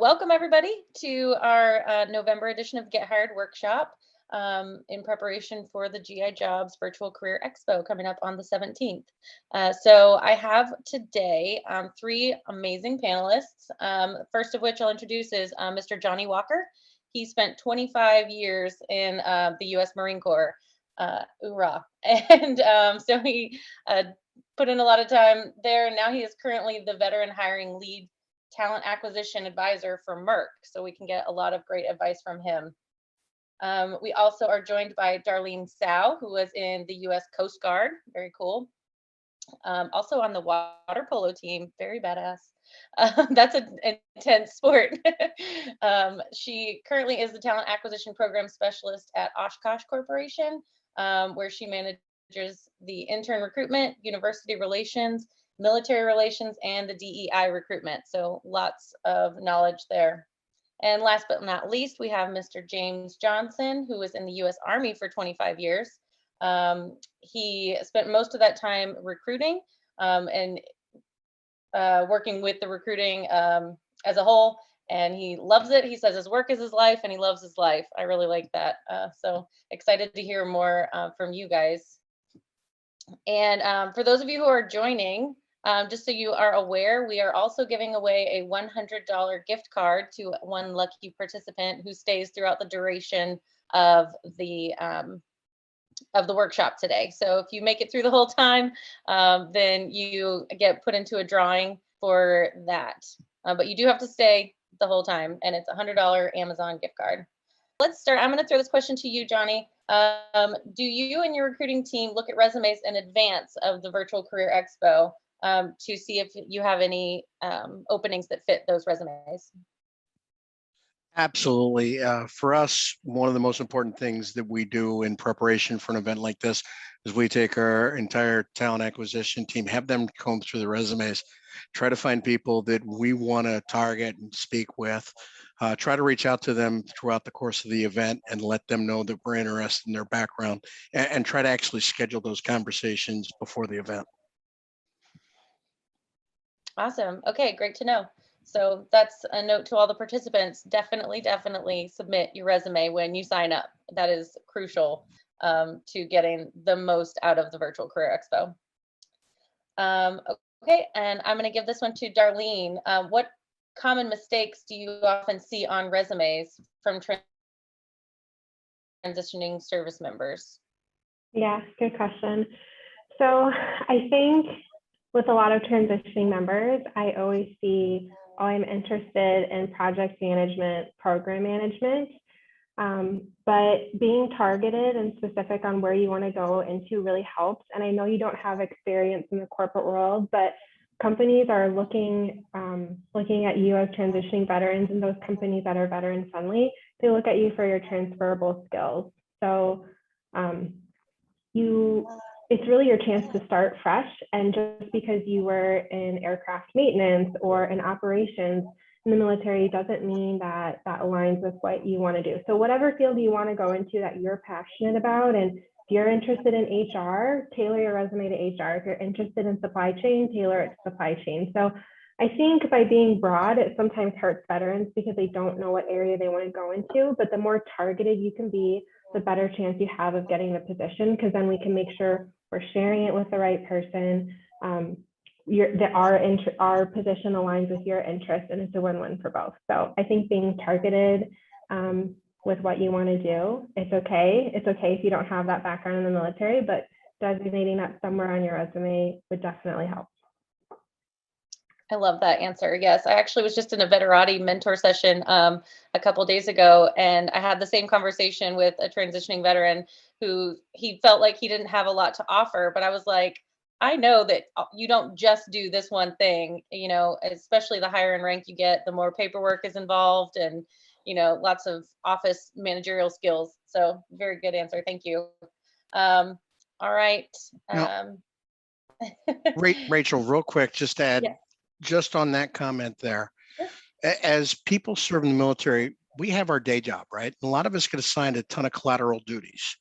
welcome everybody to our November edition of Get Hired Workshop in preparation for the GI Jobs Virtual Career Expo coming up on the 17th. So I have today three amazing panelists. First of which I'll introduce is Mr. Johnnie Walker. He spent 25 years in the U.S. Marine Corps. Hoorah. And so he put in a lot of time there. Now he is currently the veteran hiring lead talent acquisition advisor for Merck, so we can get a lot of great advice from him. We also are joined by Darlene Sao, who was in the U.S. Coast Guard, very cool. Also on the water polo team, very badass. That's an intense sport. She currently is the talent acquisition program specialist at Oshkosh Corporation, where she manages the intern recruitment, university relations, military relations, and the DEI recruitment. So lots of knowledge there. And last but not least, we have Mr. James Johnson, who was in the U.S. Army for 25 years. He spent most of that time recruiting and working with the recruiting as a whole, and he loves it. He says his work is his life, and he loves his life. I really like that. So excited to hear more from you guys. And for those of you who are joining, just so you are aware, we are also giving away a $100 gift card to one lucky participant who stays throughout the duration of the workshop today. So if you make it through the whole time, then you get put into a drawing for that. But you do have to stay the whole time, and it's a $100 Amazon gift card. Let's start. I'm going to throw this question to you, Johnnie. Do you and your recruiting team look at resumes in advance of the Virtual Career Expo to see if you have any openings that fit those resumes? Absolutely. For us, one of the most important things that we do in preparation for an event like this is we take our entire talent acquisition team, have them comb through the resumes, try to find people that we want to target and speak with, try to reach out to them throughout the course of the event and let them know that we're interested in their background, and try to actually schedule those conversations before the event. Awesome. Okay, great to know. So that's a note to all the participants. Definitely submit your resume when you sign up. That is crucial to getting the most out of the Virtual Career Expo. Okay, and I'm going to give this one to Darlene. What common mistakes do you often see on resumes from transitioning service members? Yeah, good question. So I think with a lot of transitioning members, I always see, oh, I'm interested in project management, program management, but being targeted and specific on where you want to go into really helps. And I know you don't have experience in the corporate world, but companies are looking at you as transitioning veterans, and those companies that are veteran friendly, they look at you for your transferable skills. So it's really your chance to start fresh. And just because you were in aircraft maintenance or in operations in the military doesn't mean that that aligns with what you want to do. So whatever field you want to go into that you're passionate about, and if you're interested in HR, tailor your resume to HR. If you're interested in supply chain, tailor it to supply chain. So I think by being broad, it sometimes hurts veterans because they don't know what area they want to go into. But the more targeted you can be, the better chance you have of getting the position, because then we can make sure we're sharing it with the right person. Our position aligns with your interest, and it's a win-win for both. So I think being targeted with what you want to do, it's okay. It's okay if you don't have that background in the military, but designating that somewhere on your resume would definitely help. I love that answer. Yes, I actually was just in a Veterati mentor session a couple of days ago, and I had the same conversation with a transitioning veteran who he felt like he didn't have a lot to offer. But I was like, I know that you don't just do this one thing, you know, especially the higher in rank you get, the more paperwork is involved and, you know, lots of office managerial skills. So very good answer. Thank you. All right. Rachel, real quick, just to add, Yeah. Just on that comment there, as people serve in the military, we have our day job, right? And a lot of us get assigned a ton of collateral duties.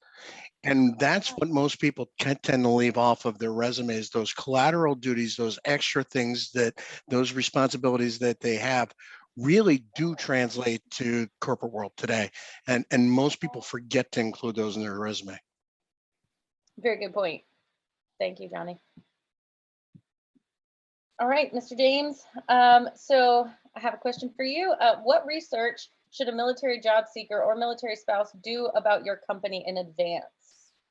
And that's what most people tend to leave off of their resumes, those collateral duties, those extra things, those responsibilities that they have. really do translate to corporate world today. And most people forget to include those in their resume. Very good point. Thank you, Johnny. All right, Mr. James. So I have a question for you. What research should a military job seeker or military spouse do about your company in advance?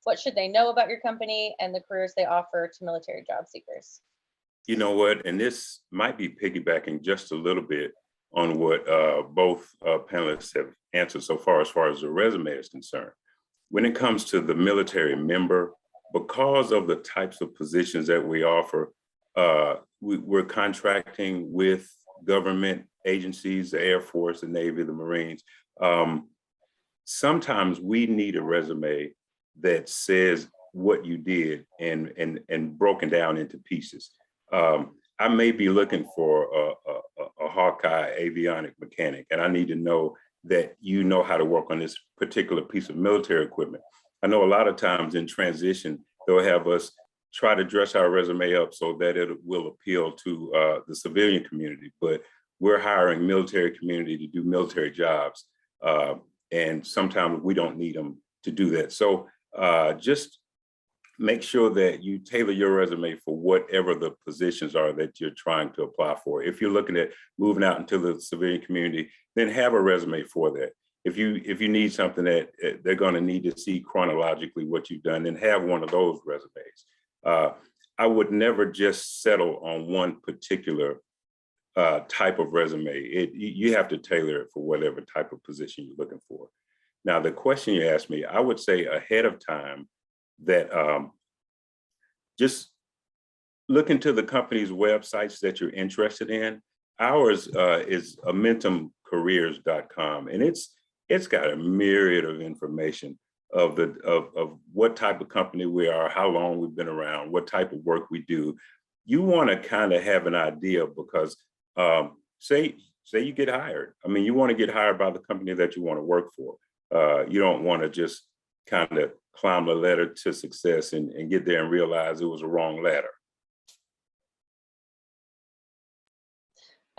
What should they know about your company and the careers they offer to military job seekers? You know what, and this might be piggybacking just a little bit on what both panelists have answered so far as the resume is concerned. When it comes to the military member, because of the types of positions that we offer, we're contracting with government agencies, the Air Force, the Navy, the Marines. Sometimes we need a resume that says what you did and broken down into pieces. I may be looking for a Hawkeye avionic mechanic, and I need to know that you know how to work on this particular piece of military equipment. I know a lot of times in transition, they'll have us try to dress our resume up so that it will appeal to the civilian community, but we're hiring military community to do military jobs. And sometimes we don't need them to do that. So just make sure that you tailor your resume for whatever the positions are that you're trying to apply for. If you're looking at moving out into the civilian community, then have a resume for that. If you need something that they're going to need to see chronologically what you've done, then have one of those resumes. I would never just settle on one particular type of resume. You have to tailor it for whatever type of position you're looking for. Now, the question you asked me, I would say ahead of time that just look into the company's websites that you're interested in. Ours is amentumcareers.com, and it's got a myriad of information of what type of company we are, how long we've been around, what type of work we do. You want to kind of have an idea because say you get hired. I mean, you want to get hired by the company that you want to work for. You don't want to just kind of climb the ladder to success and get there and realize it was a wrong ladder.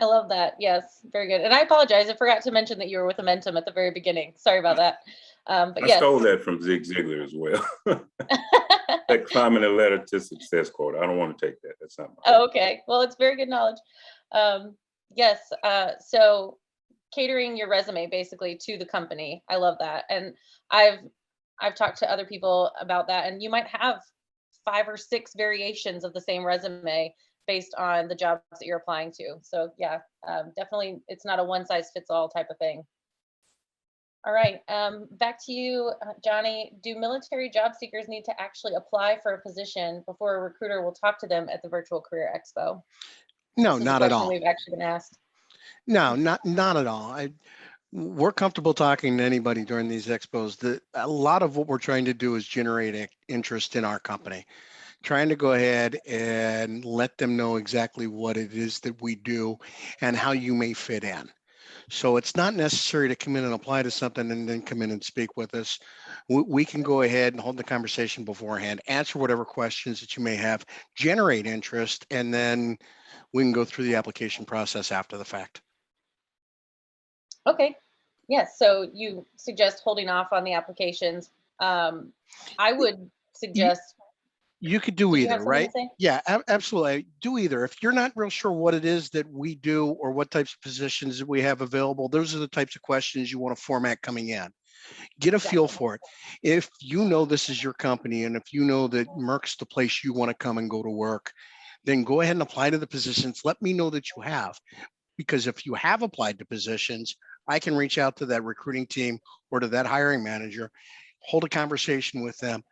I love that. Yes, very good. And I apologize. I forgot to mention that you were with Amentum at the very beginning. Sorry about that. But I yes. stole that from Zig Ziglar as well. That climbing the ladder to success quote. I don't want to take that. That's not my Oh, okay. Well, it's very good knowledge. Yes. So catering your resume basically to the company. I love that. And I've talked to other people about that, and you might have 5 or 6 variations of the same resume based on the jobs that you're applying to. So yeah, definitely it's not a one size fits all type of thing. All right, back to you, Johnny. Do military job seekers need to actually apply for a position before a recruiter will talk to them at the Virtual Career Expo? No, This is not a at question all. we've actually been asked. No, not at all. We're comfortable talking to anybody during these expos. A lot of what we're trying to do is generate interest in our company, trying to go ahead and let them know exactly what it is that we do and how you may fit in. So it's not necessary to come in and apply to something and then come in and speak with us. We can go ahead and hold the conversation beforehand, answer whatever questions that you may have, generate interest, and then we can go through the application process after the fact. Okay. Yes. So you suggest holding off on the applications. I would suggest. You could do Did you either, have something right? to say? Yeah, absolutely. Do either. If you're not real sure what it is that we do or what types of positions that we have available, those are the types of questions you want to format coming in. Get a feel Exactly. for it. If you know this is your company and if you know that Merck's the place you want to come and go to work, then go ahead and apply to the positions. Let me know that you have, because if you have applied to positions, I can reach out to that recruiting team or to that hiring manager, hold a conversation with them,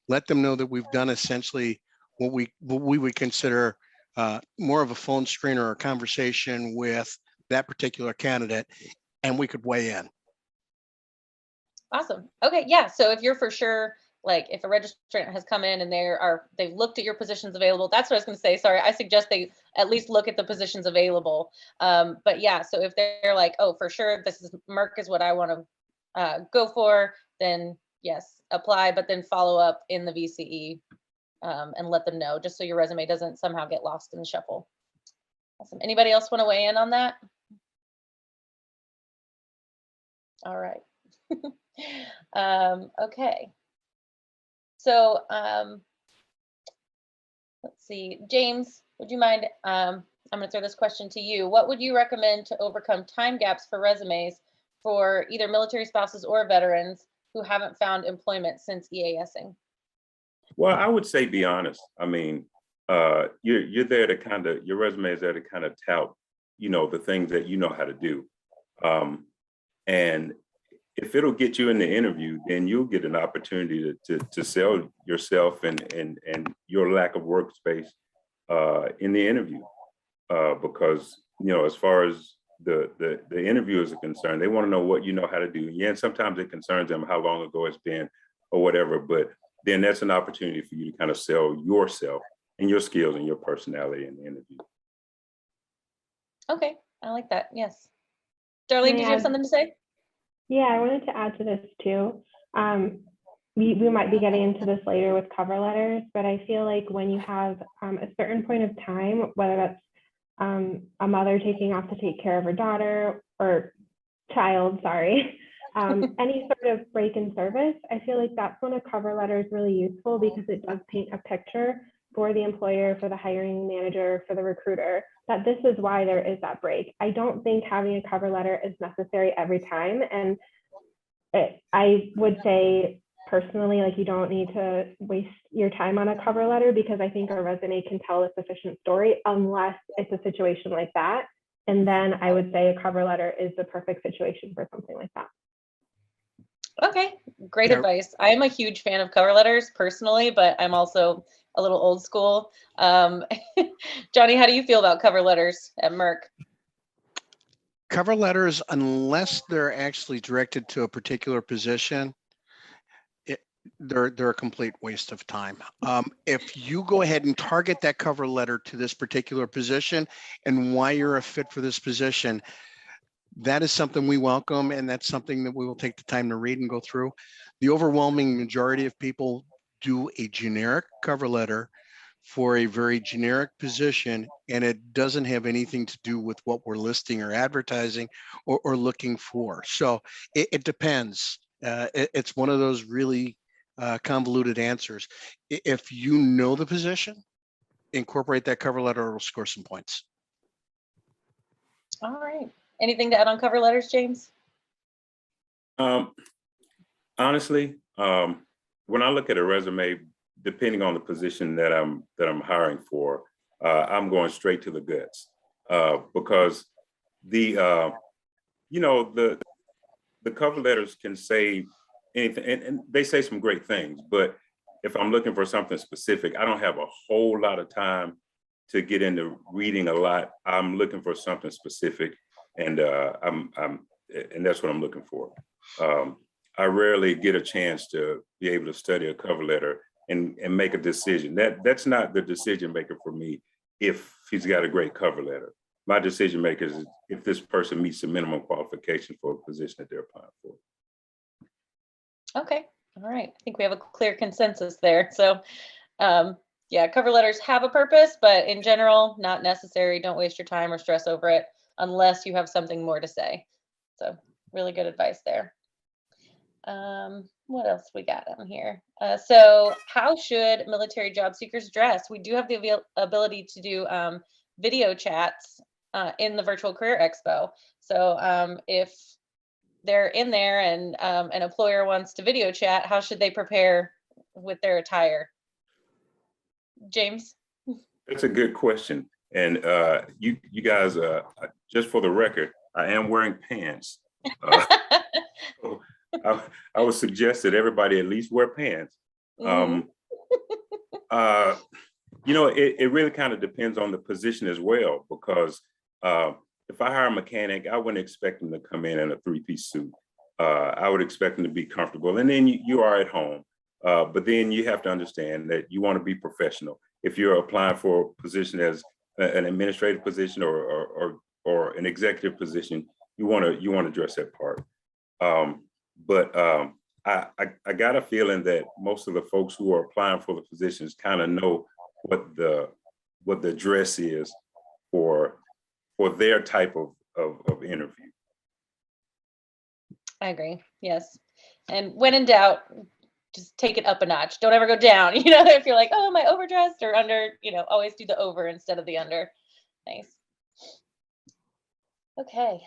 let them know that we've done essentially what we would consider more of a phone screen or a conversation with that particular candidate, and we could weigh in. Awesome. Okay. Yeah. So if you're for sure, like if a registrant has come in and they've looked at your positions available, that's what I was going to say. Sorry. I suggest they at least look at the positions available. But yeah, so if they're like, oh, for sure, this is Merck is what I want to go for, then yes, apply, but then follow up in the VCE and let them know, just so your resume doesn't somehow get lost in the shuffle. Awesome. Anybody else want to weigh in on that? All right. Okay. So let's see, James, would you mind? I'm going to throw this question to you. What would you recommend to overcome time gaps for resumes for either military spouses or veterans who haven't found employment since EASing? Well, I would say be honest. I mean, you're there to kind of, your resume is there to kind of tout, the things that you know how to do. And if it'll get you in the interview, then you'll get an opportunity to sell yourself and your lack of workspace in the interview. Because, as far as the interviewers are concerned, they want to know what you know how to do. Yeah, and sometimes it concerns them how long ago it's been or whatever, but then that's an opportunity for you to kind of sell yourself and your skills and your personality in the interview. Okay, I like that. Yes. Darlene, did you have something to say? Yeah, I wanted to add to this too. We might be getting into this later with cover letters, but I feel like when you have a certain point of time, whether that's a mother taking off to take care of her daughter or child, sorry, any sort of break in service, I feel like that's when a cover letter is really useful because it does paint a picture for the employer, for the hiring manager, for the recruiter, that this is why there is that break. I don't think having a cover letter is necessary every time. And I would say personally, like, you don't need to waste your time on a cover letter because I think our resume can tell a sufficient story unless it's a situation like that. And then I would say a cover letter is the perfect situation for something like that. Okay, great advice. I am a huge fan of cover letters personally, but I'm also a little old school. Johnnie, how do you feel about cover letters at Merck? Cover letters, unless they're actually directed to a particular position, they're a complete waste of time. If you go ahead and target that cover letter to this particular position and why you're a fit for this position, that is something we welcome, and that's something that we will take the time to read and go through. The overwhelming majority of people do a generic cover letter for a very generic position, and it doesn't have anything to do with what we're listing or advertising or looking for. So it depends. It's one of those really convoluted answers. If you know the position, incorporate that cover letter, it'll score some points. All right. Anything to add on cover letters, James? Honestly, when I look at a resume, depending on the position that I'm hiring for, I'm going straight to the guts because the cover letters can say anything, and they say some great things. But if I'm looking for something specific, I don't have a whole lot of time to get into reading a lot. I'm looking for something specific, and and that's what I'm looking for. I rarely get a chance to be able to study a cover letter and make a decision. That's not the decision maker for me if he's got a great cover letter. My decision maker is if this person meets the minimum qualification for a position that they're applying for. Okay, all right. I think we have a clear consensus there. So yeah, cover letters have a purpose, but in general, not necessary. Don't waste your time or stress over it unless you have something more to say. So really good advice there. What else we got on here? So how should military job seekers dress? We do have the ability to do video chats in the Virtual Career Expo. So if they're in there and an employer wants to video chat, how should they prepare with their attire? James? That's a good question. And you guys, just for the record, I am wearing pants. So I would suggest that everybody at least wear pants. Mm-hmm. It really kind of depends on the position as well, because if I hire a mechanic, I wouldn't expect them to come in a three-piece suit. I would expect them to be comfortable, and then you are at home. But then you have to understand that you want to be professional. If you're applying for a position as an administrative position or an executive position, you want to dress that part. But I got a feeling that most of the folks who are applying for the positions kind of know what the dress is for their type of interview. I agree. Yes. And when in doubt, just take it up a notch. Don't ever go down. You know, if you're like, oh, am I overdressed or under, you know, always do the over instead of the under. Nice. Okay.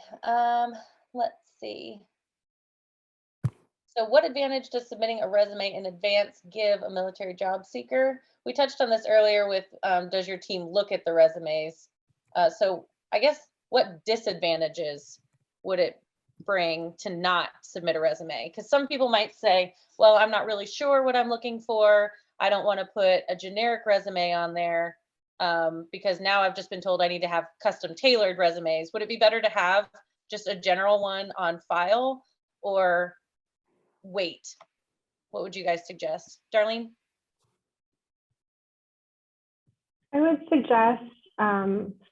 Let's see. So what advantage does submitting a resume in advance give a military job seeker? We touched on this earlier with, does your team look at the resumes? So I guess what disadvantages would it bring to not submit a resume? Because some people might say, well, I'm not really sure what I'm looking for. I don't want to put a generic resume on there because now I've just been told I need to have custom tailored resumes. Would it be better to have just a general one on file or wait? What would you guys suggest? Darlene? I would suggest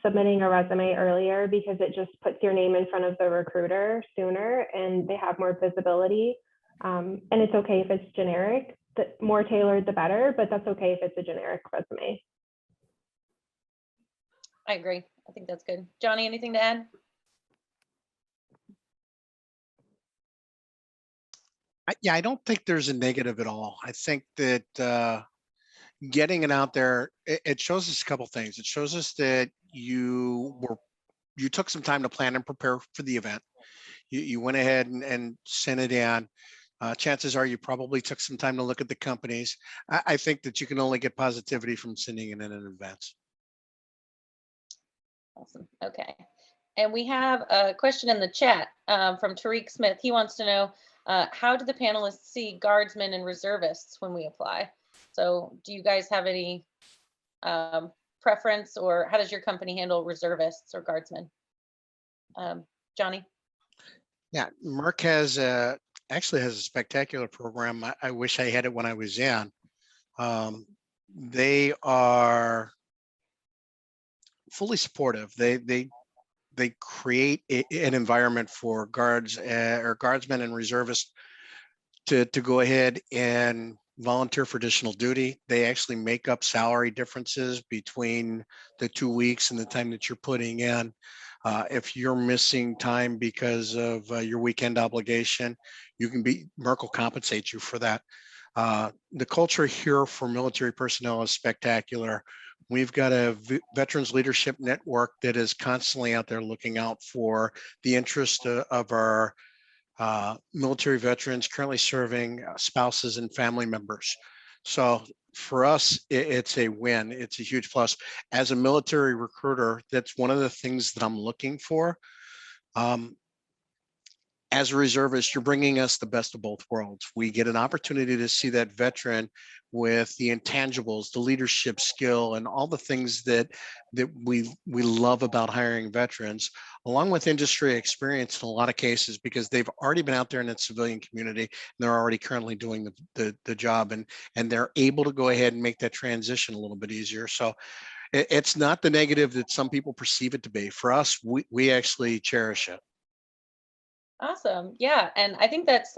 submitting a resume earlier because it just puts your name in front of the recruiter sooner and they have more visibility. And it's okay if it's generic, the more tailored, the better, but that's okay if it's a generic resume. I agree. I think that's good. Johnny, anything to add? Yeah, I don't think there's a negative at all. I think that getting it out there, it shows us a couple things. It shows us that you took some time to plan and prepare for the event. You went ahead and sent it in. Chances are you probably took some time to look at the companies. I think that you can only get positivity from sending it in advance. Awesome. Okay. And we have a question in the chat from Tariq Smith. He wants to know, how do the panelists see guardsmen and reservists when we apply? So do you guys have any preference, or how does your company handle reservists or guardsmen? Johnny? Yeah, Merck actually has a spectacular program. I wish I had it when I was in. They are fully supportive. They create an environment for guards or guardsmen and reservists to go ahead and volunteer for additional duty. They actually make up salary differences between the 2 weeks and the time that you're putting in. If you're missing time because of your weekend obligation, Merck will compensate you for that. The culture here for military personnel is spectacular. We've got a veterans leadership network that is constantly out there looking out for the interest of our military veterans currently serving, spouses and family members. So for us, it's a win. It's a huge plus. As a military recruiter, that's one of the things that I'm looking for. As a reservist, you're bringing us the best of both worlds. We get an opportunity to see that veteran with the intangibles, the leadership skill, and all the things that we love about hiring veterans, along with industry experience in a lot of cases, because they've already been out there in the civilian community and they're already currently doing the job, and they're able to go ahead and make that transition a little bit easier. So it's not the negative that some people perceive it to be. For us, we actually cherish it. Awesome. Yeah. And I think that's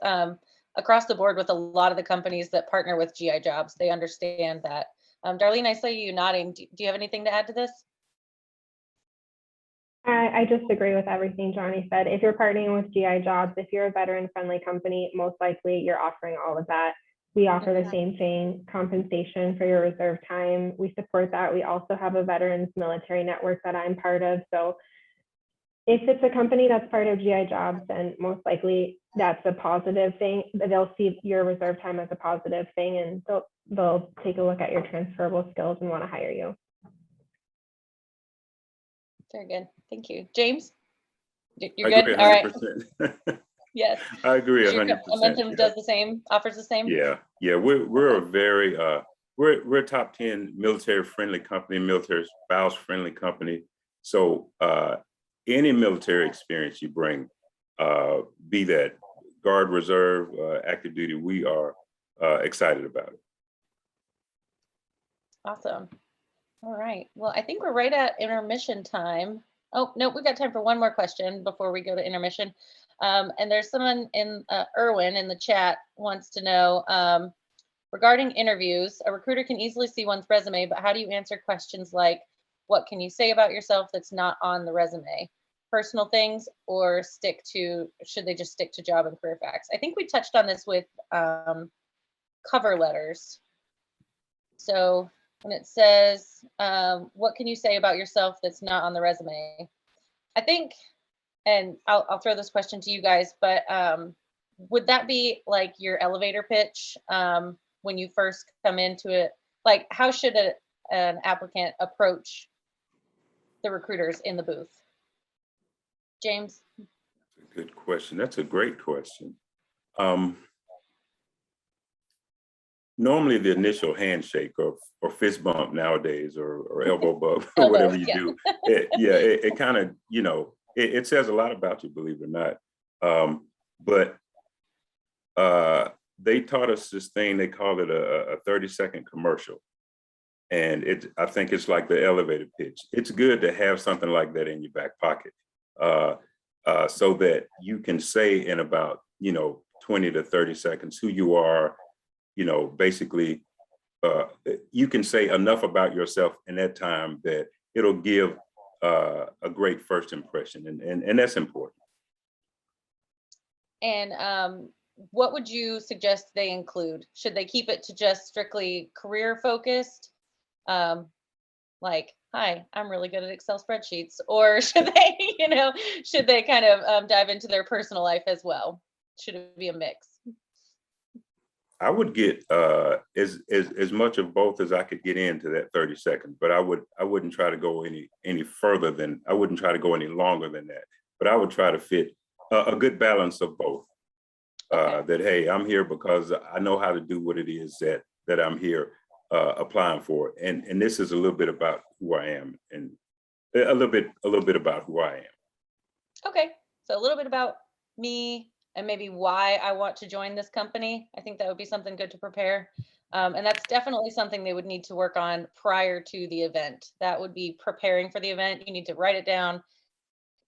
across the board with a lot of the companies that partner with GI Jobs. They understand that. Darlene, I saw you nodding. Do you have anything to add to this? I just agree with everything Johnny said. If you're partnering with GI Jobs, if you're a veteran-friendly company, most likely you're offering all of that. We offer the same thing, compensation for your reserve time. We support that. We also have a veterans military network that I'm part of. So if it's a company that's part of GI Jobs, then most likely that's a positive thing. They'll see your reserve time as a positive thing, and they'll take a look at your transferable skills and want to hire you. Very good. Thank you. James? You're I good? agree 100%. All right. Yes. I agree 100%. Amentum does the same, offers the same? Yeah. We're a very, we're a top 10 military friendly company, military spouse friendly company. So any military experience you bring, be that Guard, Reserve, active duty, we are excited about it. Awesome. All right. Well, I think we're right at intermission time. Oh, no, we've got time for one more question before we go to intermission. And there's someone in Erwin in the chat wants to know, regarding interviews, a recruiter can easily see one's resume, but how do you answer questions like, what can you say about yourself that's not on the resume? personal things, or should they just stick to job and career facts? I think we touched on this with cover letters. So when it says, what can you say about yourself that's not on the resume? I think, and I'll throw this question to you guys, but would that be like your elevator pitch when you first come into it? Like, how should an applicant approach the recruiters in the booth? James? That's a good question. That's a great question. Normally the initial handshake or fist bump nowadays, or elbow bump, or whatever you do, it kind of, you know, it says a lot about you, believe it or not. But they taught us this thing, they call it a 30-second commercial. And I think it's like the elevator pitch. It's good to have something like that in your back pocket, so that you can say in about, 20 to 30 seconds who you are. Basically, you can say enough about yourself in that time that it'll give a great first impression, and that's important. And what would you suggest they include? Should they keep it to just strictly career focused? Like, hi, I'm really good at Excel spreadsheets, or should they kind of dive into their personal life as well? Should it be a mix? I would get as much of both as I could get into that 30 seconds, but I wouldn't try to go any further than, I wouldn't try to go any longer than that. But I would try to fit a good balance of both. That, hey, I'm here because I know how to do what it is that I'm here applying for, and this is a little bit about who I am, and a little bit about who I am. Okay, so a little bit about me, and maybe why I want to join this company. I think that would be something good to prepare. And that's definitely something they would need to work on prior to the event. That would be preparing for the event. You need to write it down,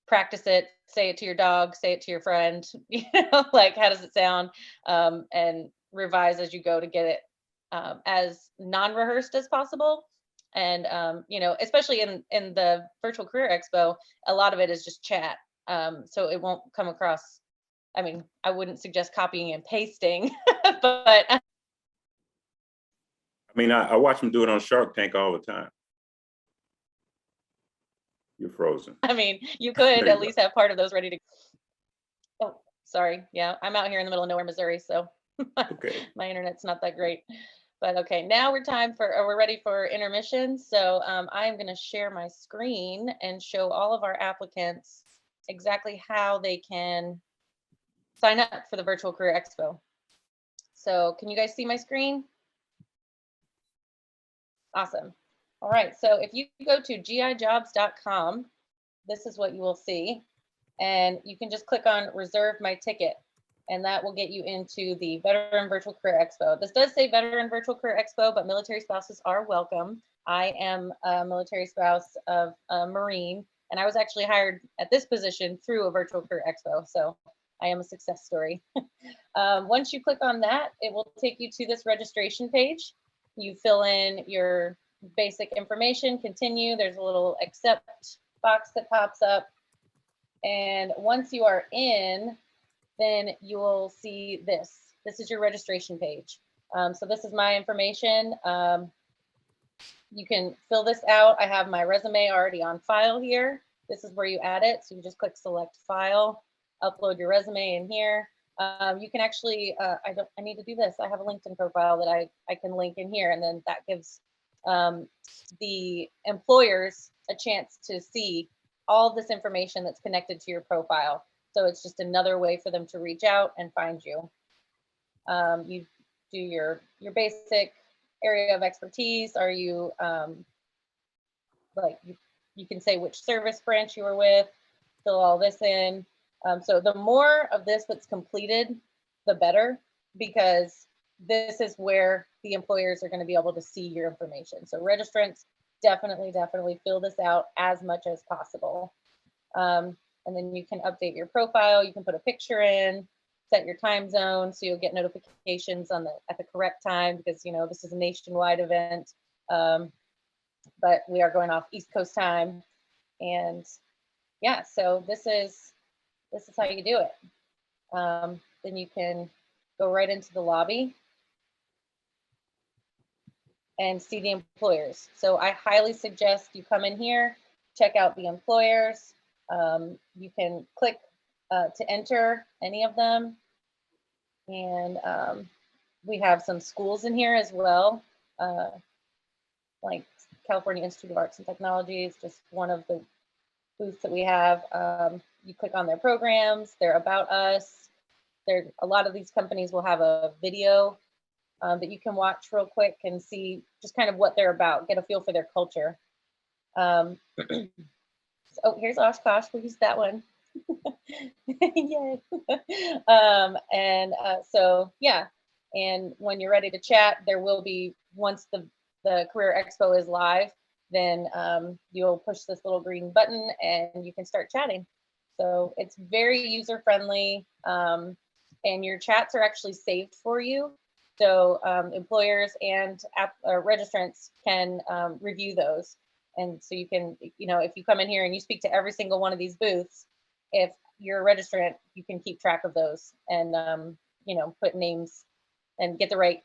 practice it, say it to your dog, say it to your friend, like, how does it sound? And revise as you go to get it as non-rehearsed as possible. And, especially in the Virtual Career Expo, a lot of it is just chat. So it won't come across, I mean, I wouldn't suggest copying and pasting, but. I mean, I watch them do it on Shark Tank all the time. You're frozen. I mean, you could at least have part of those ready to. Oh, sorry. Yeah, I'm out here in the middle of nowhere, Missouri, so Okay. my internet's not that great. But okay, now we're ready for intermission. So I'm going to share my screen and show all of our applicants exactly how they can sign up for the Virtual Career Expo. So can you guys see my screen? Awesome. All right, so if you go to gijobs.com, this is what you will see. And you can just click on reserve my ticket, and that will get you into the Veteran Virtual Career Expo. This does say Veteran Virtual Career Expo, but military spouses are welcome. I am a military spouse of a Marine, and I was actually hired at this position through a Virtual Career Expo. So I am a success story. Once you click on that, it will take you to this registration page. You fill in your basic information, continue. There's a little accept box that pops up. And once you are in, then you will see this. This is your registration page. So this is my information. You can fill this out. I have my resume already on file here. This is where you add it. So you just click select file, upload your resume in here. You can actually, I need to do this. I have a LinkedIn profile that I can link in here, and then that gives the employers a chance to see all this information that's connected to your profile. So it's just another way for them to reach out and find you. You do your basic area of expertise. Are you you can say which service branch you were with, fill all this in. So the more of this that's completed, the better, because this is where the employers are going to be able to see your information. So registrants, definitely fill this out as much as possible. And then you can update your profile. You can put a picture in, set your time zone, so you'll get notifications at the correct time, because this is a nationwide event, but we are going off East Coast time. And yeah, so this is how you do it. Then you can go right into the lobby and see the employers. So I highly suggest you come in here, check out the employers. You can click to enter any of them. And we have some schools in here as well, like California Institute of Arts and Technology is just one of the booths that we have. You click on their programs, their About Us. A lot of these companies will have a video that you can watch real quick and see just kind of what they're about, get a feel for their culture. Oh, here's Oshkosh. We'll use that one. Yay. So yeah, and when you're ready to chat, there will be, once the Career Expo is live, then you'll push this little green button and you can start chatting. So it's very user friendly, and your chats are actually saved for you. So employers and registrants can review those. And so you can, if you come in here and you speak to every single one of these booths, if you're a registrant, you can keep track of those and, put names and get the right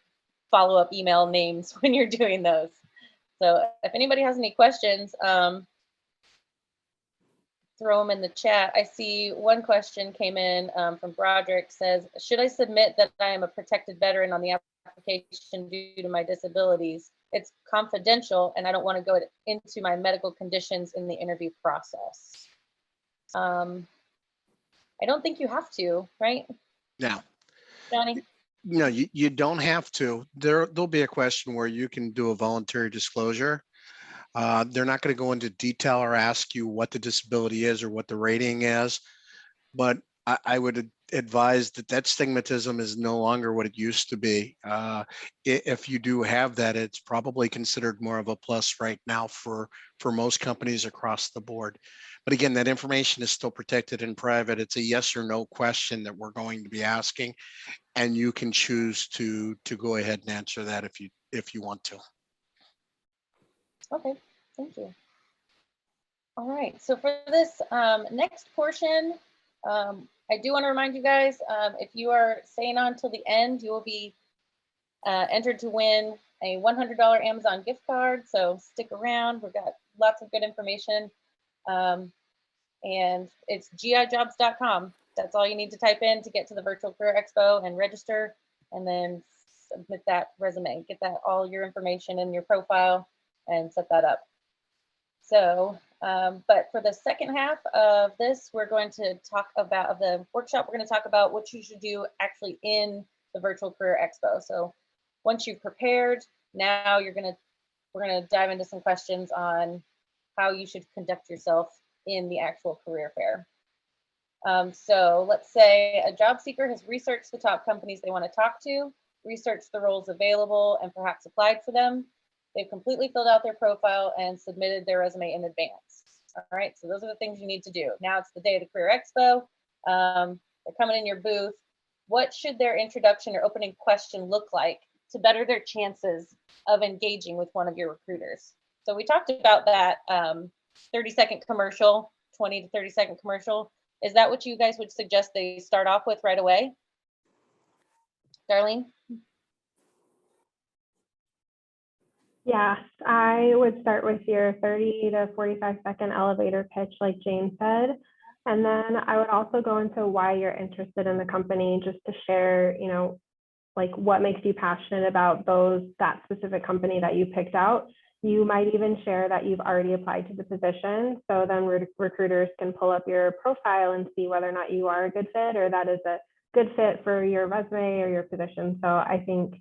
follow-up email names when you're doing those. So if anybody has any questions, throw them in the chat. I see one question came in from Broderick, says, should I submit that I am a protected veteran on the application due to my disabilities? It's confidential and I don't want to go into my medical conditions in the interview process. I don't think you have to, right? No. Johnny? No, you don't have to. There'll be a question where you can do a voluntary disclosure. They're not going to go into detail or ask you what the disability is or what the rating is, but I would advise that stigmatism is no longer what it used to be. If you do have that, it's probably considered more of a plus right now for most companies across the board. But again, that information is still protected and private. It's a yes or no question that we're going to be asking, and you can choose to go ahead and answer that if you want to. Okay, thank you. All right, so for this next portion, I do want to remind you guys, if you are staying on till the end, you will be entered to win a $100 Amazon gift card. So stick around. We've got lots of good information. And it's gijobs.com. That's all you need to type in to get to the Virtual Career Expo and register, and then submit that resume. Get that all your information in your profile and set that up. So, but for the second half of this, we're going to talk about the workshop. We're going to talk about what you should do actually in the Virtual Career Expo. So once you've prepared, now we're going to dive into some questions on how you should conduct yourself in the actual career fair. So let's say a job seeker has researched the top companies they want to talk to, researched the roles available, and perhaps applied for them. They've completely filled out their profile and submitted their resume in advance. All right, so those are the things you need to do. Now it's the day of the Career Expo. They're coming in your booth. What should their introduction or opening question look like to better their chances of engaging with one of your recruiters? So we talked about that 30-second commercial, 20 to 30-second commercial. Is that what you guys would suggest they start off with right away? Darlene? Yes, I would start with your 30 to 45-second elevator pitch, like Jane said. And then I would also go into why you're interested in the company, just to share, like what makes you passionate about that specific company that you picked out. You might even share that you've already applied to the position. So then recruiters can pull up your profile and see whether or not you are a good fit, or that is a good fit for your resume or your position. So I think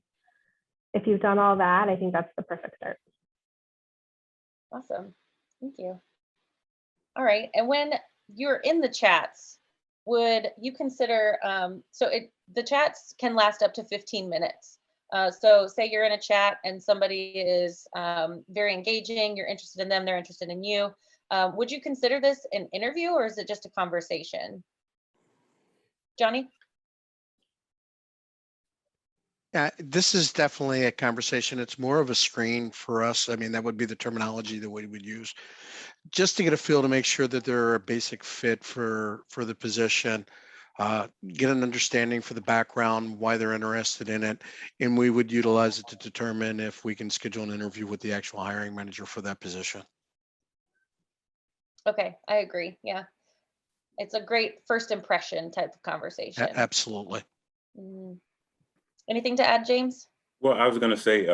if you've done all that, I think that's the perfect start. Awesome, thank you. All right, and when you're in the chats, would you consider, the chats can last up to 15 minutes. So say you're in a chat and somebody is very engaging, you're interested in them, they're interested in you. Would you consider this an interview, or is it just a conversation? Johnny? Yeah, this is definitely a conversation. It's more of a screen for us. I mean, that would be the terminology that we would use. just to get a feel to make sure that they're a basic fit for the position, get an understanding for the background, why they're interested in it, and we would utilize it to determine if we can schedule an interview with the actual hiring manager for that position. Okay, I agree. Yeah. It's a great first impression type of conversation. Absolutely. Mm. Anything to add, James? Well, I was going to say,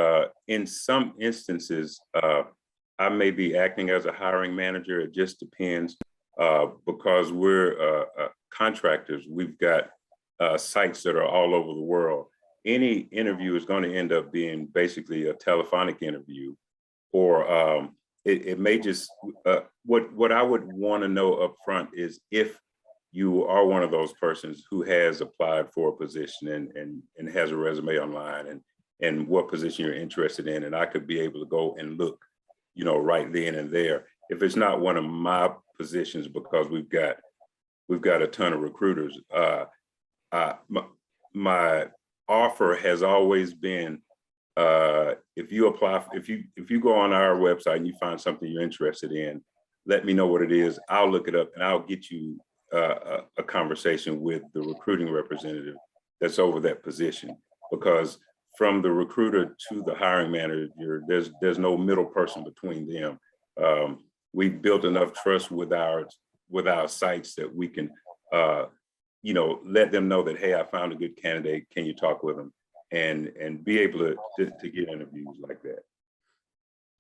in some instances, I may be acting as a hiring manager. It just depends, because we're contractors. We've got sites that are all over the world. Any interview is going to end up being basically a telephonic interview, or it may just, what I would want to know up front is if you are one of those persons who has applied for a position and has a resume online, and what position you're interested in. And I could be able to go and look, right then and there. If it's not one of my positions, because we've got a ton of recruiters, my offer has always been, if you go on our website and you find something you're interested in, let me know what it is. I'll look it up and I'll get you a conversation with the recruiting representative that's over that position, because from the recruiter to the hiring manager, there's no middle person between them. We've built enough trust with our sites that we can, let them know that, hey, I found a good candidate. Can you talk with them? And be able to get interviews like that.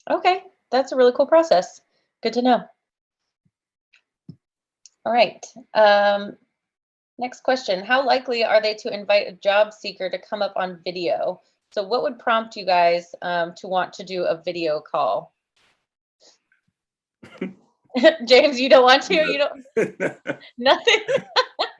Okay, that's a really cool process. Good to know. All right. Next question. How likely are they to invite a job seeker to come up on video? So what would prompt you guys to want to do a video call? James, you don't want to? You don't? Nothing?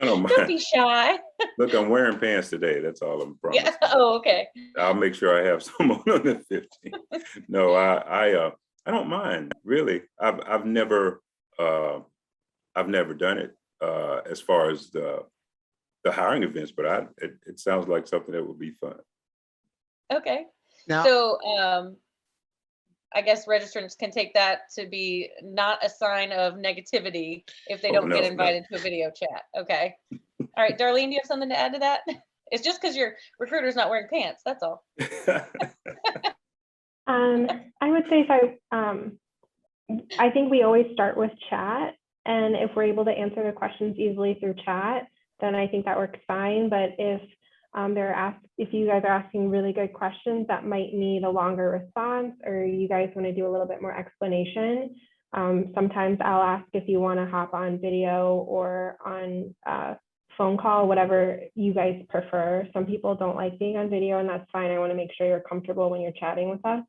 I don't mind. Don't be shy. Look, I'm wearing pants today. That's all I'm promising. Yeah. Oh, okay. I'll make sure I have some on the 15th. No, I don't mind, really. I've never done it as far as the hiring events, but it sounds like something that would be fun. Okay. Now, So I guess registrants can take that to be not a sign of negativity if they don't get invited to a video chat. Okay. All right, Darlene, do you have something to add to that? It's just because your recruiter's not wearing pants. That's all. I would say I think we always start with chat, and if we're able to answer the questions easily through chat, then I think that works fine. But if if you guys are asking really good questions that might need a longer response, or you guys want to do a little bit more explanation, sometimes I'll ask if you want to hop on video or on phone call, whatever you guys prefer. Some people don't like being on video, and that's fine. I want to make sure you're comfortable when you're chatting with us.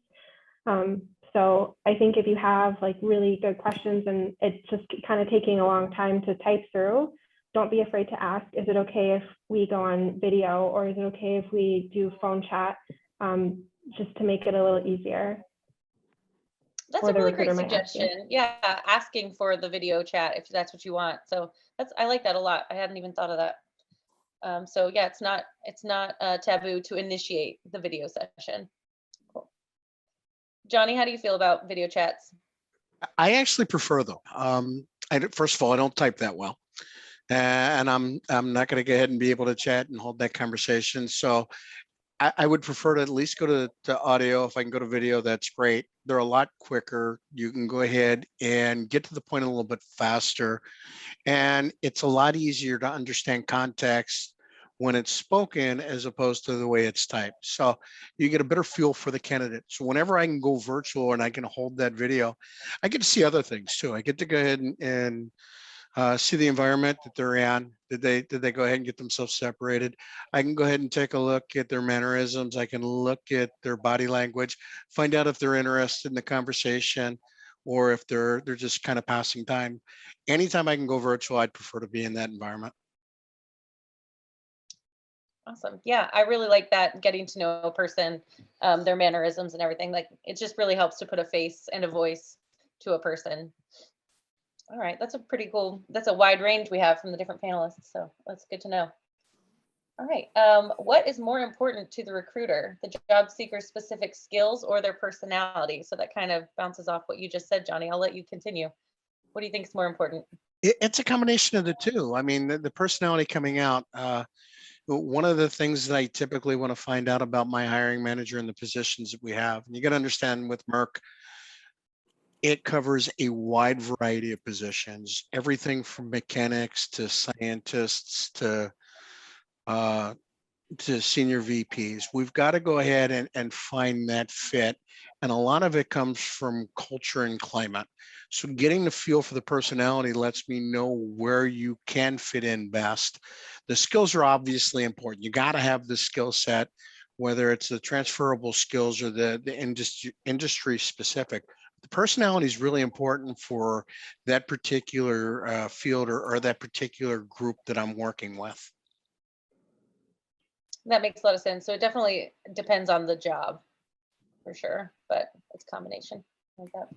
So I think if you have like really good questions and it's just kind of taking a long time to type through, don't be afraid to ask, is it okay if we go on video, or is it okay if we do phone chat, just to make it a little easier? That's a really great suggestion. Yeah, asking for the video chat if that's what you want. So I like that a lot. I hadn't even thought of that. So yeah, it's not taboo to initiate the video session. Cool. Johnny, how do you feel about video chats? I actually prefer them. First of all, I don't type that well. And I'm not going to go ahead and be able to chat and hold that conversation. So I would prefer to at least go to audio. If I can go to video, that's great. They're a lot quicker. You can go ahead and get to the point a little bit faster. And it's a lot easier to understand context when it's spoken as opposed to the way it's typed. So you get a better feel for the candidate. So whenever I can go virtual and I can hold that video, I get to see other things too. I get to go ahead and see the environment that they're in. Did they go ahead and get themselves separated? I can go ahead and take a look at their mannerisms. I can look at their body language, find out if they're interested in the conversation or if they're just kind of passing time. Anytime I can go virtual, I'd prefer to be in that environment. Awesome. Yeah, I really like that, getting to know a person, their mannerisms and everything. Like, it just really helps to put a face and a voice to a person. All right, that's a wide range we have from the different panelists, so that's good to know. All right, what is more important to the recruiter, the job seeker's specific skills or their personality? So that kind of bounces off what you just said, Johnny. I'll let you continue. What do you think is more important? It's a combination of the two. I mean, the personality coming out. One of the things that I typically want to find out about my hiring manager and the positions that we have, and you got to understand with Merck, it covers a wide variety of positions, everything from mechanics to scientists to senior VPs. We've got to go ahead and find that fit. And a lot of it comes from culture and climate. So getting the feel for the personality lets me know where you can fit in best. The skills are obviously important. You got to have the skill set, whether it's the transferable skills or the industry specific. The personality is really important for that particular field or that particular group that I'm working with. That makes a lot of sense. So it definitely depends on the job for sure, but it's a combination like that.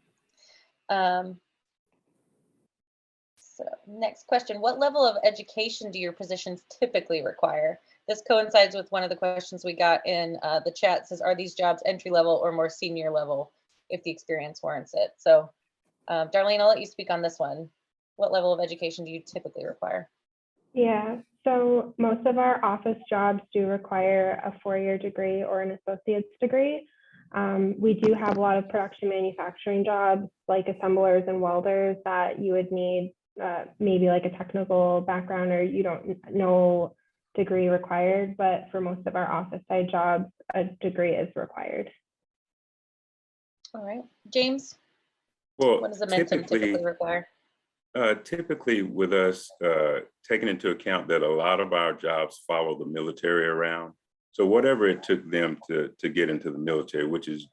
So next question, what level of education do your positions typically require? This coincides with one of the questions we got in the chat. It says, are these jobs entry level or more senior level if the experience warrants it? So Darlene, I'll let you speak on this one. What level of education do you typically require? Yeah, so most of our office jobs do require a 4-year degree or an associate's degree. We do have a lot of production manufacturing jobs like assemblers and welders that you would need maybe like a technical background or you don't know degree required, but for most of our office side jobs, a degree is required. All right, James, Well, what does Amentum typically require? Typically with us, taking into account that a lot of our jobs follow the military around. So whatever it took them to get into the military, which is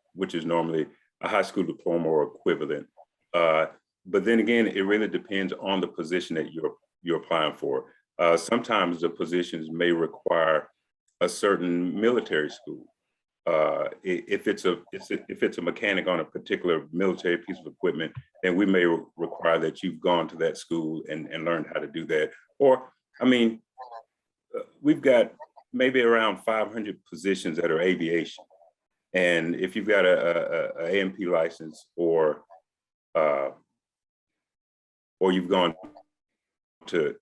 normally a high school diploma or equivalent. But then again, it really depends on the position that you're applying for. Sometimes the positions may require a certain military school. If it's a mechanic on a particular military piece of equipment, then we may require that you've gone to that school and learned how to do that. Or, I mean, we've got maybe around 500 positions that are aviation. And if you've got a AMP license or you've gone to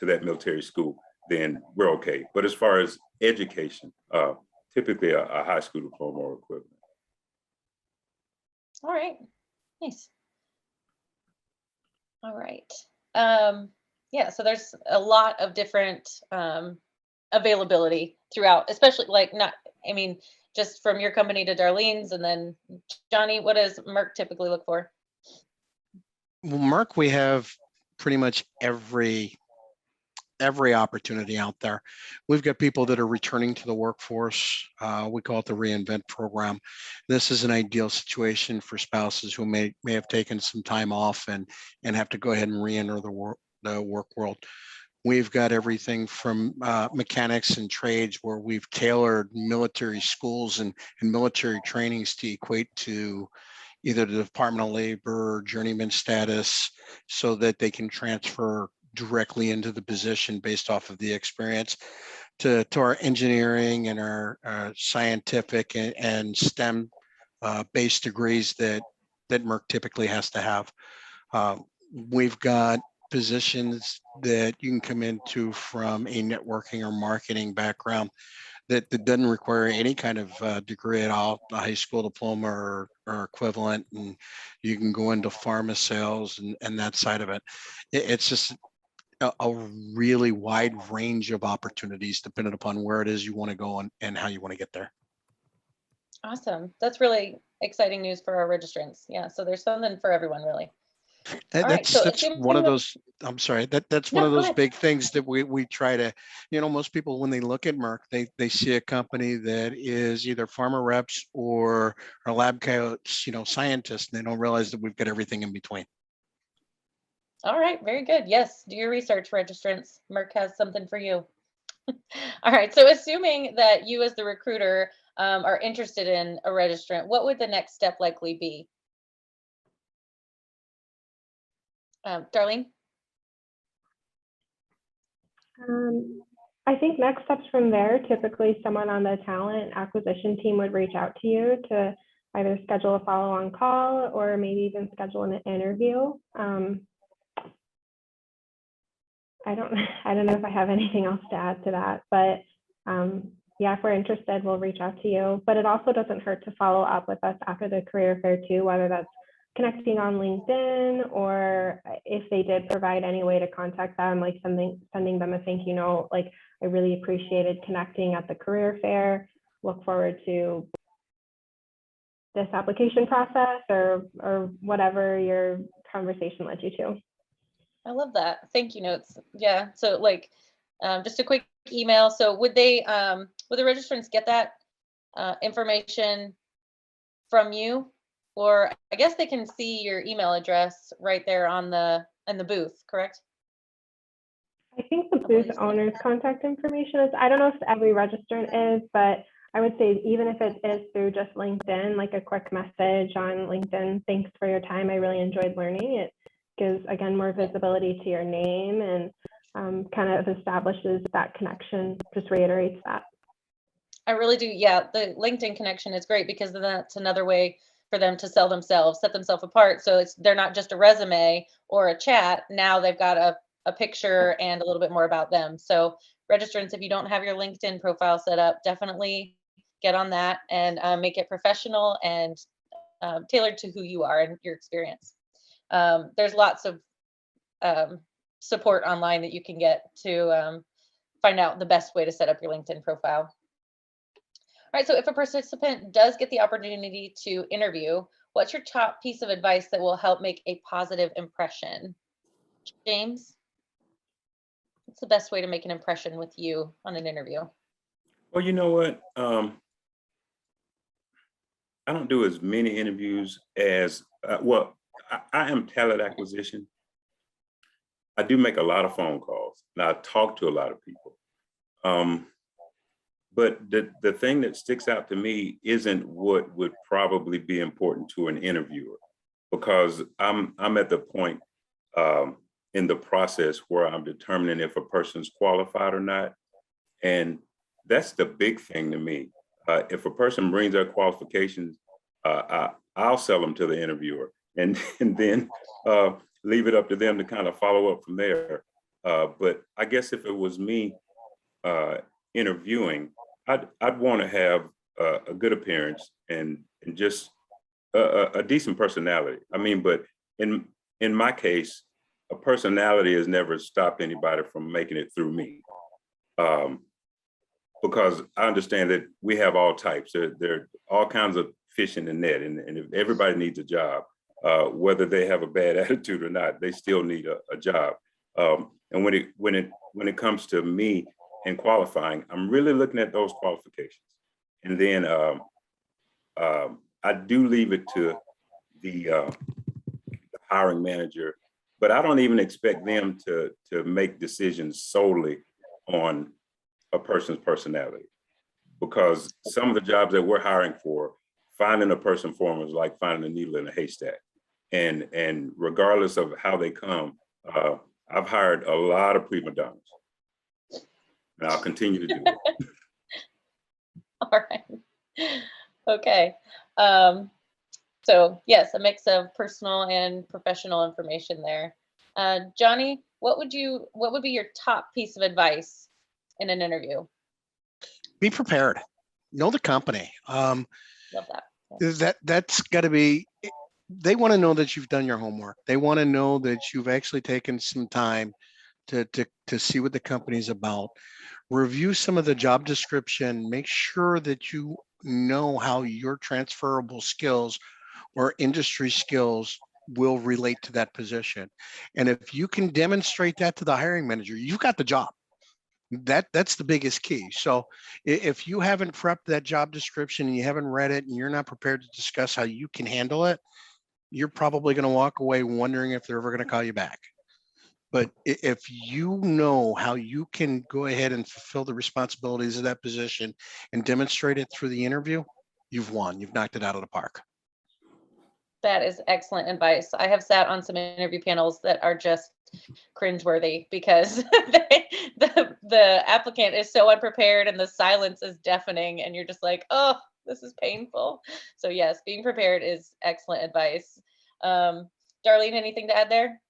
that military school, then we're okay. But as far as education, typically a high school diploma or equivalent. All right, nice. All right. Yeah, so there's a lot of different availability throughout, especially just from your company to Darlene's, and then Johnnie, what does Merck typically look for? Well, Merck, we have pretty much every opportunity out there. We've got people that are returning to the workforce. We call it the Reinvent Program. This is an ideal situation for spouses who may have taken some time off and have to go ahead and re-enter the work world. We've got everything from mechanics and trades where we've tailored military schools and military trainings to equate to either the Department of Labor or journeyman status so that they can transfer directly into the position based off of the experience to our engineering and our scientific and STEM based degrees that Merck typically has to have. We've got positions that you can come into from a networking or marketing background that doesn't require any kind of degree at all, a high school diploma or equivalent, and you can go into pharma sales and that side of it. It's just a really wide range of opportunities depending upon where it is you want to go and how you want to get there. Awesome. That's really exciting news for our registrants. Yeah, so there's something for everyone, really. That's one of those, I'm sorry, that's one of those big things that we try to, most people, when they look at Merck, they see a company that is either pharma reps or lab coats, scientists, and they don't realize that we've got everything in between. All right, very good. Yes, do your research, registrants. Merck has something for you. All right, so assuming that you as the recruiter are interested in a registrant, what would the next step likely be? Darlene? I think next steps from there, typically someone on the talent acquisition team would reach out to you to either schedule a follow-on call or maybe even schedule an interview. I don't know if I have anything else to add to that, but yeah, if we're interested, we'll reach out to you. But it also doesn't hurt to follow up with us after the career fair too, whether that's connecting on LinkedIn, or if they did provide any way to contact them, like sending them a thank you note. Like, I really appreciated connecting at the career fair. Look forward to this application process, or whatever your conversation led you to. I love that. Thank you notes. Yeah. So like, just a quick email. So would they, would the registrants get that information from you? Or I guess they can see your email address right there on in the booth, correct? I think the booth owner's contact information is, I don't know if every registrant is, but I would say even if it is through just LinkedIn, like a quick message on LinkedIn, thanks for your time, I really enjoyed learning. It gives, again, more visibility to your name, and kind of establishes that connection, just reiterates that. I really do. Yeah, the LinkedIn connection is great, because then that's another way for them to sell themselves, set themselves apart. So they're not just a resume or a chat. Now they've got a picture and a little bit more about them. So registrants, if you don't have your LinkedIn profile set up, definitely get on that and make it professional and tailored to who you are and your experience. There's lots of support online that you can get to find out the best way to set up your LinkedIn profile. All right, so if a participant does get the opportunity to interview, what's your top piece of advice that will help make a positive impression? James, what's the best way to make an impression with you on an interview? Well, you know what? I don't do as many interviews as, I am talent acquisition. I do make a lot of phone calls, and I talk to a lot of people. But the thing that sticks out to me isn't what would probably be important to an interviewer, because I'm at the point in the process where I'm determining if a person's qualified or not. And that's the big thing to me. If a person brings their qualifications, I'll sell them to the interviewer, and then leave it up to them to kind of follow up from there. But I guess if it was me interviewing, I'd want to have a good appearance and just a decent personality. I mean, but in my case, a personality has never stopped anybody from making it through me. Because I understand that we have all types. There are all kinds of fish in the net, and if everybody needs a job, whether they have a bad attitude or not, they still need a job. And when it comes to me and qualifying, I'm really looking at those qualifications, and then I do leave it to the hiring manager, but I don't even expect them to make decisions solely on a person's personality, because some of the jobs that we're hiring for, finding a person for them is like finding a needle in a haystack. And regardless of how they come, I've hired a lot of prima donnas, and I'll continue to do it. All right. Okay. So yes, a mix of personal and professional information there. Johnnie, what would be your top piece of advice in an interview? Be prepared. Know the company. Love that. That's got to be. They want to know that you've done your homework. They want to know that you've actually taken some time to see what the company's about. Review some of the job description. Make sure that you know how your transferable skills or industry skills will relate to that position. And if you can demonstrate that to the hiring manager, you've got the job. That's the biggest key. So if you haven't prepped that job description and you haven't read it and you're not prepared to discuss how you can handle it, you're probably going to walk away wondering if they're ever going to call you back. But if you know how you can go ahead and fulfill the responsibilities of that position and demonstrate it through the interview, you've won. You've knocked it out of the park. That is excellent advice. I have sat on some interview panels that are just cringeworthy, because the applicant is so unprepared and the silence is deafening, and you're just like, oh, this is painful. So yes, being prepared is excellent advice. Darlene, anything to add there?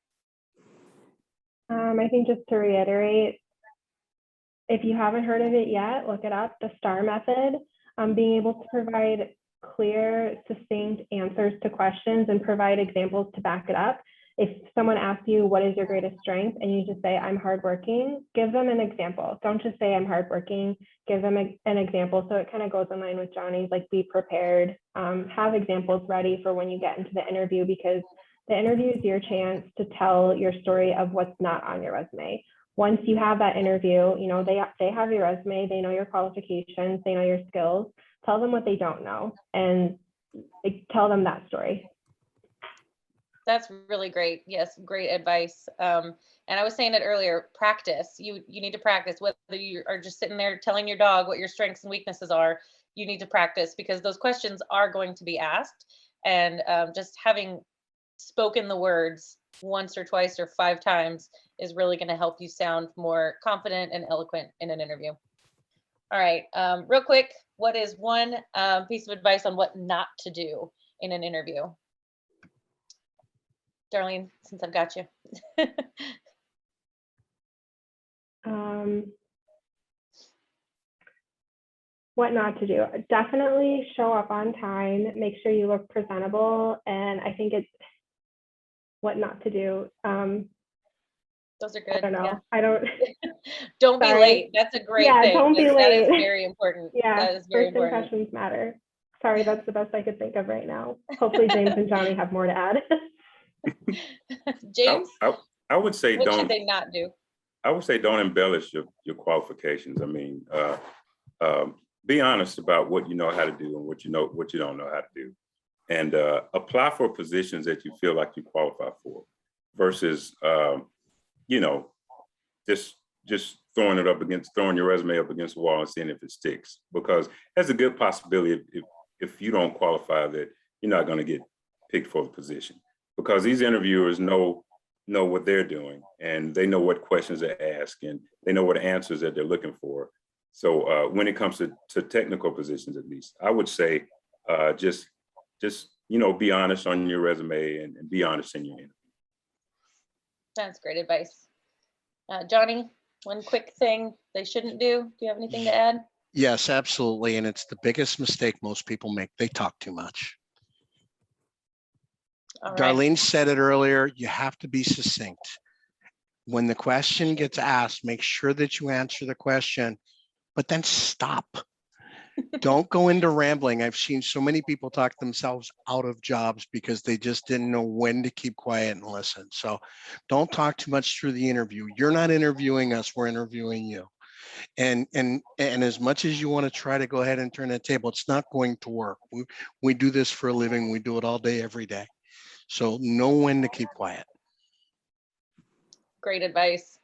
I think just to reiterate, if you haven't heard of it yet, look it up, the STAR method, being able to provide clear, succinct answers to questions and provide examples to back it up. If someone asks you, what is your greatest strength? And you just say, I'm hardworking, give them an example. Don't just say I'm hardworking, give them an example. So it kind of goes in line with Johnny's, like be prepared, have examples ready for when you get into the interview, because the interview is your chance to tell your story of what's not on your resume. Once you have that interview, you know, they have your resume, they know your qualifications, they know your skills. Tell them what they don't know and tell them that story. That's really great. Yes, great advice. And I was saying it earlier, practice. You need to practice, whether you are just sitting there telling your dog what your strengths and weaknesses are, you need to practice, because those questions are going to be asked. And just having spoken the words once or twice or 5 times is really going to help you sound more confident and eloquent in an interview. All right, real quick, what is one piece of advice on what not to do in an interview? Darlene, since I've got you. What not to do? Definitely show up on time, make sure you look presentable. And I think it's what not to do. Those are good. I don't know. Yeah. I don't. Don't be late. That's a great thing. Don't be late. That is very important. Yeah, that is very first important. impressions matter. Sorry, that's the best I could think of right now. Hopefully James and Johnny have more to add. James, I would say what should they not do? I would say don't embellish your qualifications. I mean, be honest about what you know how to do and what you don't know how to do, and apply for positions that you feel like you qualify for, versus you know, just throwing your resume up against the wall and seeing if it sticks, because there's a good possibility if you don't qualify that you're not going to get picked for the position, because these interviewers know what they're doing, and they know what questions they ask, and they know what answers that they're looking for. So when it comes to technical positions, at least, I would say just be honest on your resume and be honest in your interview. That's great advice. Johnny, one quick thing they shouldn't do. Do you have anything to add? Yes, absolutely. And it's the biggest mistake most people make. They talk too much. All right. Darlene said it earlier, you have to be succinct. When the question gets asked, make sure that you answer the question, but then stop. Don't go into rambling. I've seen so many people talk themselves out of jobs because they just didn't know when to keep quiet and listen. So don't talk too much through the interview. You're not interviewing us, we're interviewing you. And as much as you want to try to go ahead and turn the table, it's not going to work. We do this for a living. We do it all day, every day. So know when to keep quiet. Great advice.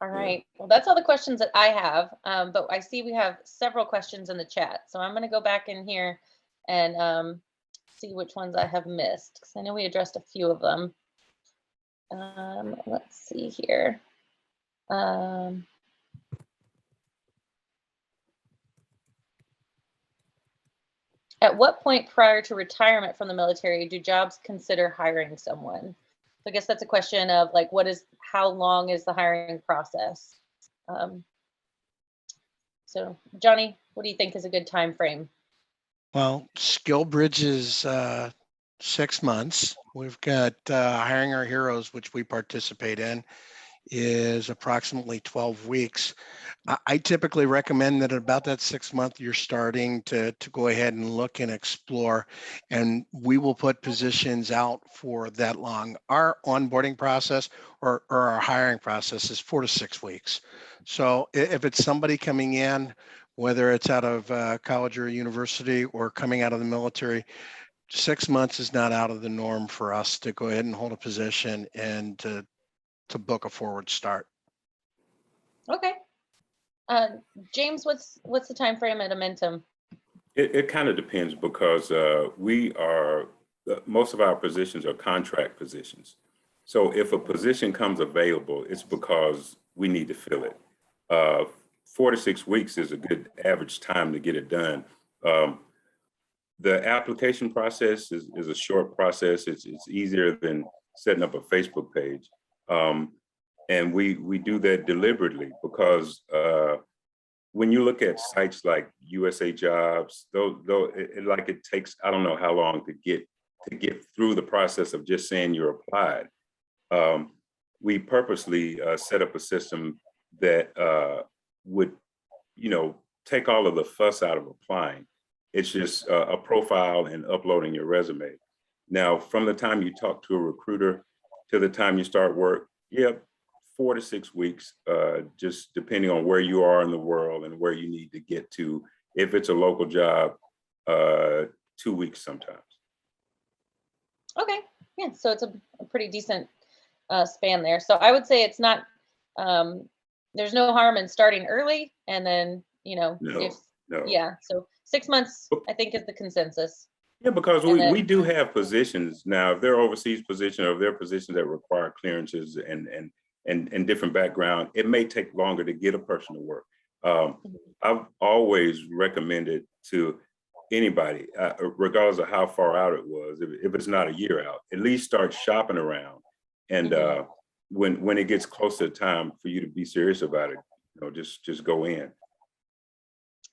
All right. Well, that's all the questions that I have. But I see we have several questions in the chat. So I'm going to go back in here and see which ones I have missed, because I know we addressed a few of them. Let's see here. At what point prior to retirement from the military do jobs consider hiring someone? So I guess that's a question of like, how long is the hiring process? So Johnny, what do you think is a good time frame? Well, SkillBridge is 6 months. We've got Hiring Our Heroes, which we participate in, is approximately 12 weeks. I typically recommend that at about that 6 month, you're starting to go ahead and look and explore, and we will put positions out for that long. Our onboarding process or our hiring process is 4 to 6 weeks. So if it's somebody coming in, whether it's out of college or university or coming out of the military, 6 months is not out of the norm for us to go ahead and hold a position and to book a forward start. Okay. James, what's the time frame at Amentum? It kind of depends, because most of our positions are contract positions. So if a position comes available, it's because we need to fill it. 4 to 6 weeks is a good average time to get it done. The application process is a short process. It's easier than setting up a Facebook page. And we do that deliberately because when you look at sites like USA Jobs, though it takes, I don't know how long to get through the process of just saying you're applied. We purposely set up a system that would, take all of the fuss out of applying. It's just a profile and uploading your resume. Now, from the time you talk to a recruiter to the time you start work, 4 to 6 weeks, just depending on where you are in the world and where you need to get to. If it's a local job, 2 weeks sometimes. Okay, yeah, so it's a pretty decent span there. So I would say it's not, there's no harm in starting early and then, No. yeah, so 6 months, I think, is the consensus. Yeah, because we do have positions now. If they're overseas positions or if they're positions that require clearances and different background, it may take longer to get a person to work. I've always recommended to anybody, regardless of how far out it was, if it's not a year out, at least start shopping around. And when it gets closer to time for you to be serious about it, just go in.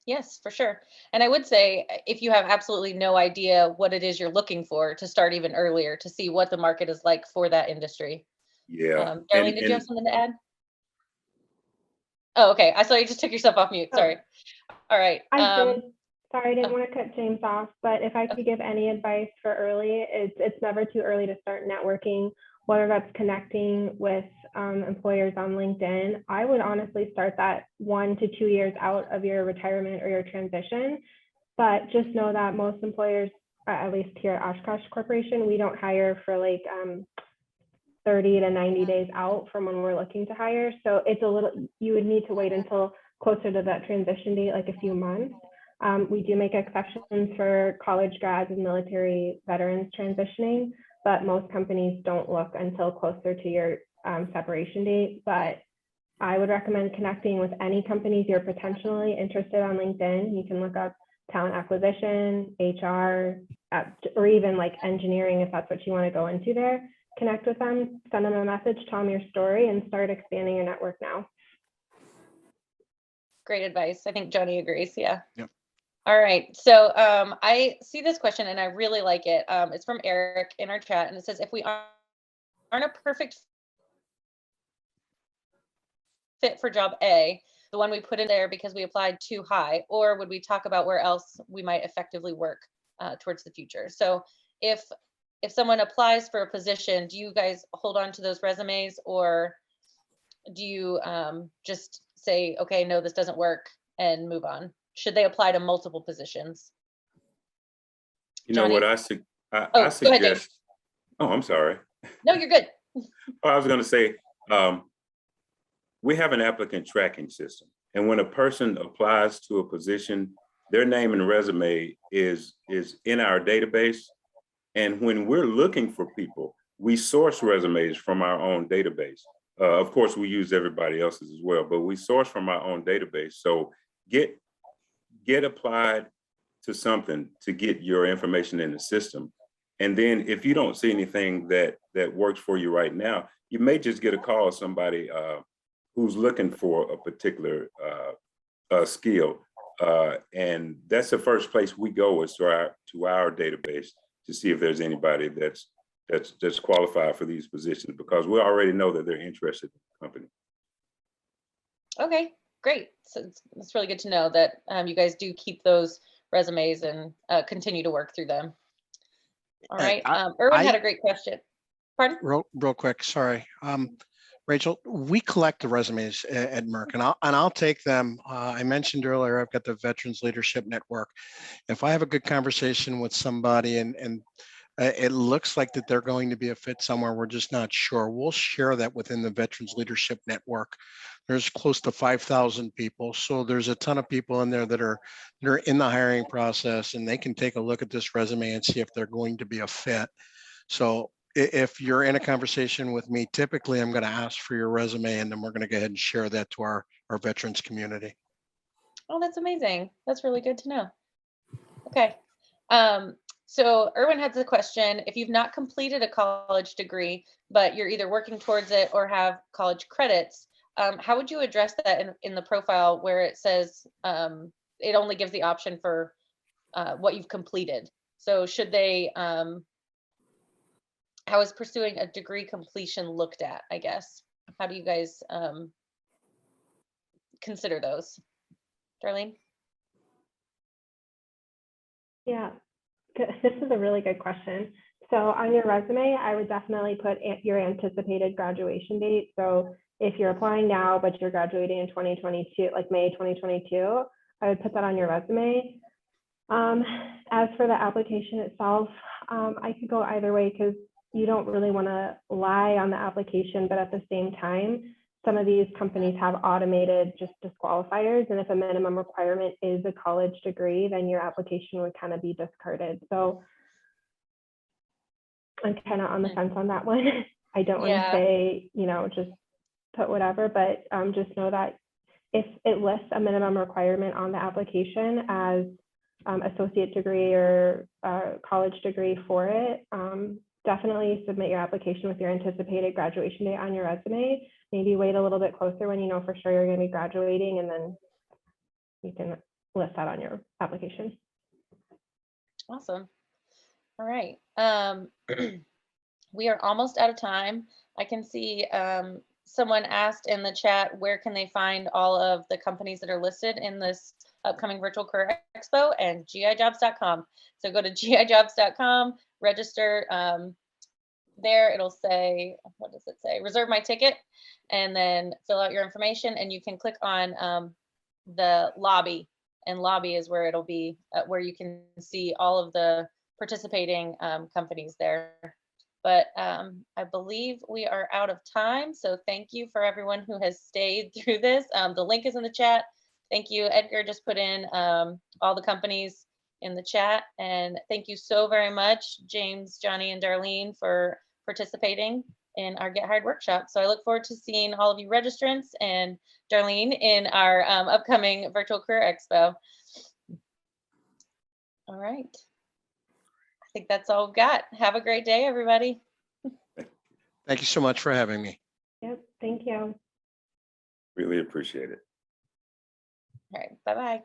Yes, for sure. And I would say if you have absolutely no idea what it is you're looking for, to start even earlier to see what the market is like for that industry. Yeah. Darlene, did you have something to add? Oh, okay. I saw you just took yourself off mute. Sorry. All right. I did. Sorry, I didn't want to cut James off, but if I could give any advice for early, it's never too early to start networking, whether that's connecting with employers on LinkedIn. I would honestly start that 1 to 2 years out of your retirement or your transition. But just know that most employers, at least here at Oshkosh Corporation, we don't hire for like 30 to 90 days out from when we're looking to hire. So it's you would need to wait until closer to that transition date, like a few months. We do make exceptions for college grads and military veterans transitioning, but most companies don't look until closer to your separation date. But I would recommend connecting with any companies you're potentially interested on LinkedIn. You can look up talent acquisition, HR, or even like engineering if that's what you want to go into there. Connect with them, send them a message, tell them your story, and start expanding your network now. Great advice. I think Johnny agrees. Yeah. Yep. All right. So I see this question and I really like it. It's from Eric in our chat, and it says, if we aren't a perfect fit for job A, the one we put in there because we applied too high, or would we talk about where else we might effectively work towards the future? So if someone applies for a position, do you guys hold on to those resumes, or do you just say, okay, no, this doesn't work, and move on? Should they apply to multiple positions? You know Johnny? what I suggest? Go ahead, Oh, I'm sorry. No, you're good. I was going to say, we have an applicant tracking system. And when a person applies to a position, their name and resume is in our database. And when we're looking for people, we source resumes from our own database. Of course, we use everybody else's as well, but we source from our own database. So get applied to something to get your information in the system. And then if you don't see anything that works for you right now, you may just get a call of somebody who's looking for a particular skill. And that's the first place we go, is to our database to see if there's anybody that's qualified for these positions, because we already know that they're interested in the company. Okay, great. So it's really good to know that you guys do keep those resumes and continue to work through them. All right. Erwin had a great question. Pardon? Real quick, sorry. Rachel, we collect the resumes at Merck, and I'll take them. I mentioned earlier, I've got the Veterans Leadership Network. If I have a good conversation with somebody and it looks like that they're going to be a fit somewhere, we're just not sure, we'll share that within the Veterans Leadership Network. There's close to 5,000 people. So there's a ton of people in there that are in the hiring process, and they can take a look at this resume and see if they're going to be a fit. So if you're in a conversation with me, typically I'm going to ask for your resume, and then we're going to go ahead and share that to our veterans community. Oh, that's amazing. That's really good to know. Okay. So Erwin has a question. If you've not completed a college degree, but you're either working towards it or have college credits, how would you address that in the profile where it says it only gives the option for what you've completed? So should they, how is pursuing a degree completion looked at, I guess? How do you guys consider those? Darlene? Yeah, this is a really good question. So on your resume, I would definitely put your anticipated graduation date. So if you're applying now, but you're graduating in 2022, like May 2022, I would put that on your resume. As for the application itself, I could go either way because you don't really want to lie on the application, but at the same time, some of these companies have automated just disqualifiers. And if a minimum requirement is a college degree, then your application would kind of be discarded. So I'm kind of on the fence on that one. I don't want to say, you know, just put whatever, but just know that if it lists a minimum requirement on the application as associate degree or college degree for it, definitely submit your application with your anticipated graduation date on your resume. Maybe wait a little bit closer when you know for sure you're going to be graduating, and then you can list that on your application. Awesome. All right. We are almost out of time. I can see someone asked in the chat, where can they find all of the companies that are listed in this upcoming Virtual Career Expo, and gijobs.com. So go to gijobs.com, register. There it'll say, what does it say? Reserve my ticket, and then fill out your information, and you can click on the lobby, and lobby is where it'll be, where you can see all of the participating companies there. But I believe we are out of time. So thank you for everyone who has stayed through this. The link is in the chat. Thank you. Edgar just put in all the companies in the chat. And thank you so very much, James, Johnny, and Darlene, for participating in our Get Hired workshop. So I look forward to seeing all of you registrants and Darlene in our upcoming Virtual Career Expo. All right. I think that's all we've got. Have a great day, everybody. Thank you so much for having me. Yep, thank you. Really appreciate it. All right, bye-bye.